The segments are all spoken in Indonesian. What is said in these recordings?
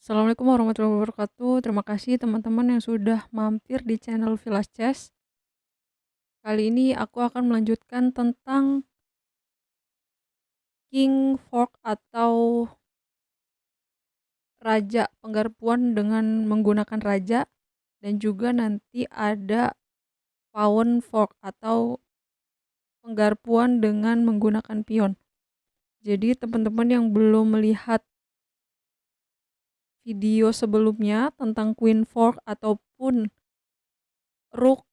Assalamualaikum warahmatullahi wabarakatuh. Terima kasih teman-teman yang sudah mampir di channel Village Chess. Kali ini aku akan melanjutkan tentang King Fork atau raja, penggarpuan dengan menggunakan raja, dan juga nanti ada pawn fork atau penggarpuan dengan menggunakan pion. Jadi teman-teman yang belum melihat video sebelumnya tentang Queen Fork ataupun Rook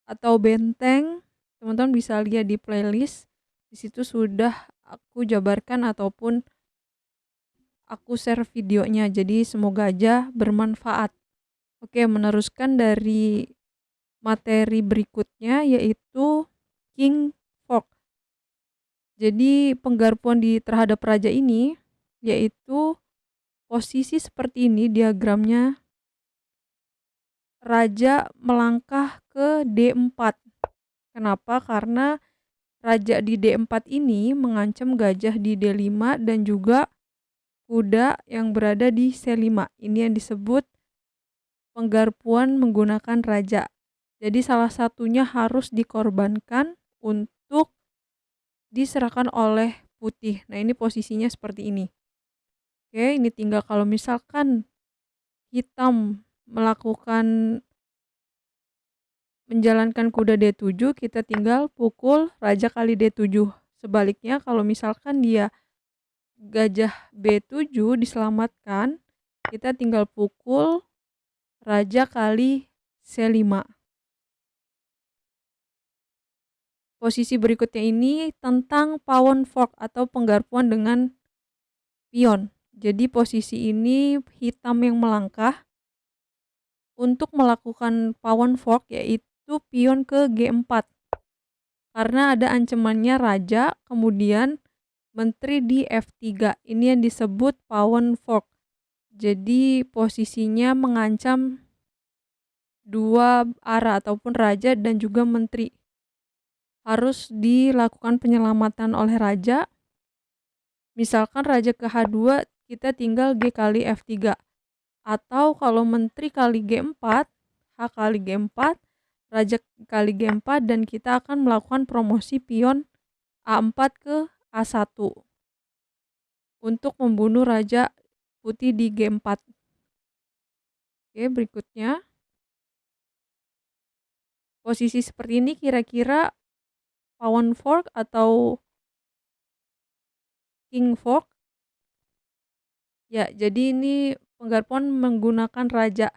atau benteng, teman-teman bisa lihat di playlist. Di situ sudah aku jabarkan ataupun aku share videonya. Jadi semoga aja bermanfaat. Oke, meneruskan dari materi berikutnya yaitu King Fork. Jadi penggarpuan terhadap raja ini yaitu posisi seperti ini diagramnya. Raja melangkah ke D4. Kenapa? Karena raja di D4 ini mengancam gajah di D5 dan juga kuda yang berada di C5. Ini yang disebut penggarpuan menggunakan raja. Jadi salah satunya harus dikorbankan untuk diserahkan oleh putih. Nah, ini posisinya seperti ini. Oke, ini tinggal kalau misalkan hitam melakukan menjalankan kuda D7, kita tinggal pukul raja kali D7. Sebaliknya kalau misalkan dia gajah B7 diselamatkan, kita tinggal pukul raja kali C5. Posisi berikutnya ini tentang pawn fork atau penggarpuan dengan pion. Jadi posisi ini hitam yang melangkah untuk melakukan pawn fork yaitu pion ke G4. Karena ada ancamannya raja, kemudian menteri di F3. Ini yang disebut pawn fork. Jadi posisinya mengancam dua arah ataupun raja dan juga menteri. Harus dilakukan penyelamatan oleh raja. Misalkan raja ke H2, kita tinggal G kali F3. Atau kalau menteri kali G4, H kali G4, raja kali G4, dan kita akan melakukan promosi pion A4 ke A1 untuk membunuh raja putih di G4. Oke, berikutnya. Posisi seperti ini kira-kira pawn fork atau king fork? Ya, jadi ini penggarpuan menggunakan raja.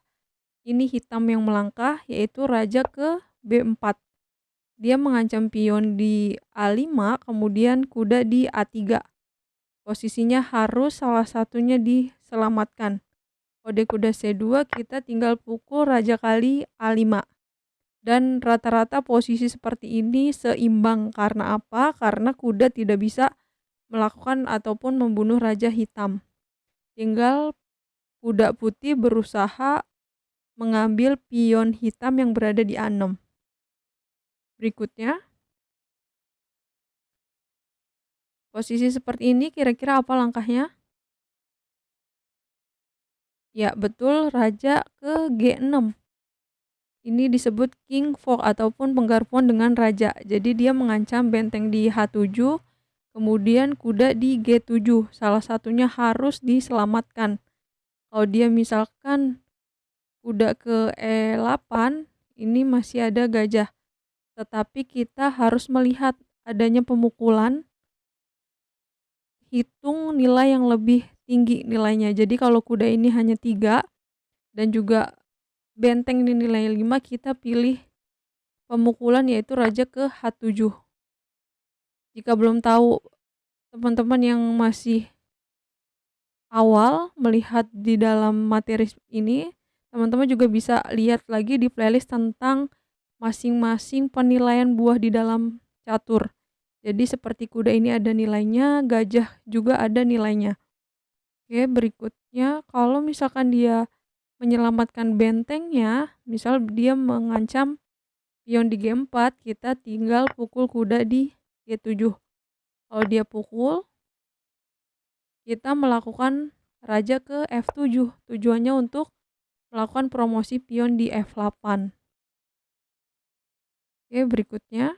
Ini hitam yang melangkah yaitu raja ke B4. Dia mengancam pion di A5, kemudian kuda di A3. Posisinya harus salah satunya diselamatkan. Kode kuda C2 kita tinggal pukul raja kali A5. Dan rata-rata posisi seperti ini seimbang. Karena apa? Karena kuda tidak bisa melakukan ataupun membunuh raja hitam. Tinggal kuda putih berusaha mengambil pion hitam yang berada di A6. Berikutnya. Posisi seperti ini kira-kira apa langkahnya? Ya, betul, raja ke G6. Ini disebut king fork ataupun penggarpuan dengan raja. Jadi dia mengancam benteng di H7, kemudian kuda di G7. Salah satunya harus diselamatkan. Kalau dia misalkan kuda ke E8, ini masih ada gajah. Tetapi kita harus melihat adanya pemukulan, hitung nilai yang lebih tinggi nilainya. Jadi kalau kuda ini hanya 3 dan juga benteng ini nilai 5, kita pilih pemukulan yaitu raja ke H7. Jika belum tahu, teman-teman yang masih awal melihat di dalam materi ini, teman-teman juga bisa lihat lagi di playlist tentang masing-masing penilaian buah di dalam catur. Jadi seperti kuda ini ada nilainya, gajah juga ada nilainya. Oke, berikutnya kalau misalkan dia menyelamatkan bentengnya, misal dia mengancam pion di G4, kita tinggal pukul kuda di G7. Kalau dia pukul, kita melakukan raja ke F7. Tujuannya untuk melakukan promosi pion di F8. Oke, berikutnya.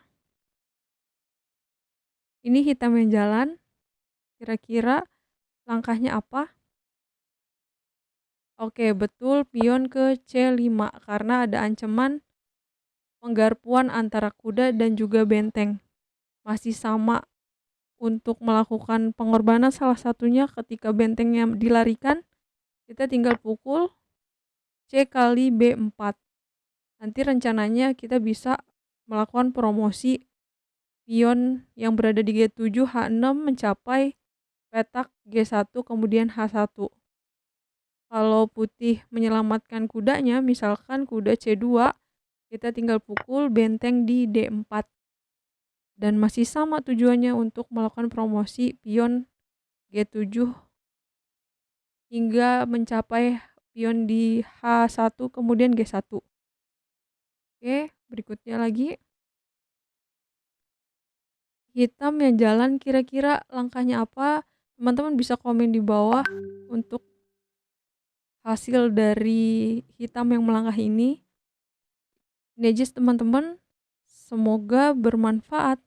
Ini hitam yang jalan. Kira-kira langkahnya apa? Oke, betul, pion ke C5 karena ada ancaman penggarpuan antara kuda dan juga benteng. Masih sama untuk melakukan pengorbanan, salah satunya ketika bentengnya dilarikan, kita tinggal pukul C kali B4. Nanti rencananya kita bisa melakukan promosi pion yang berada di G7 H6 mencapai petak G1 kemudian H1. Kalau putih menyelamatkan kudanya, misalkan kuda C2, kita tinggal pukul benteng di D4. Dan masih sama tujuannya untuk melakukan promosi pion G7 hingga mencapai pion di H1 kemudian G1. Oke, berikutnya lagi. Hitam yang jalan, kira-kira langkahnya apa? Teman-teman bisa komen di bawah untuk hasil dari hitam yang melangkah ini. Ini aja teman-teman. Semoga bermanfaat.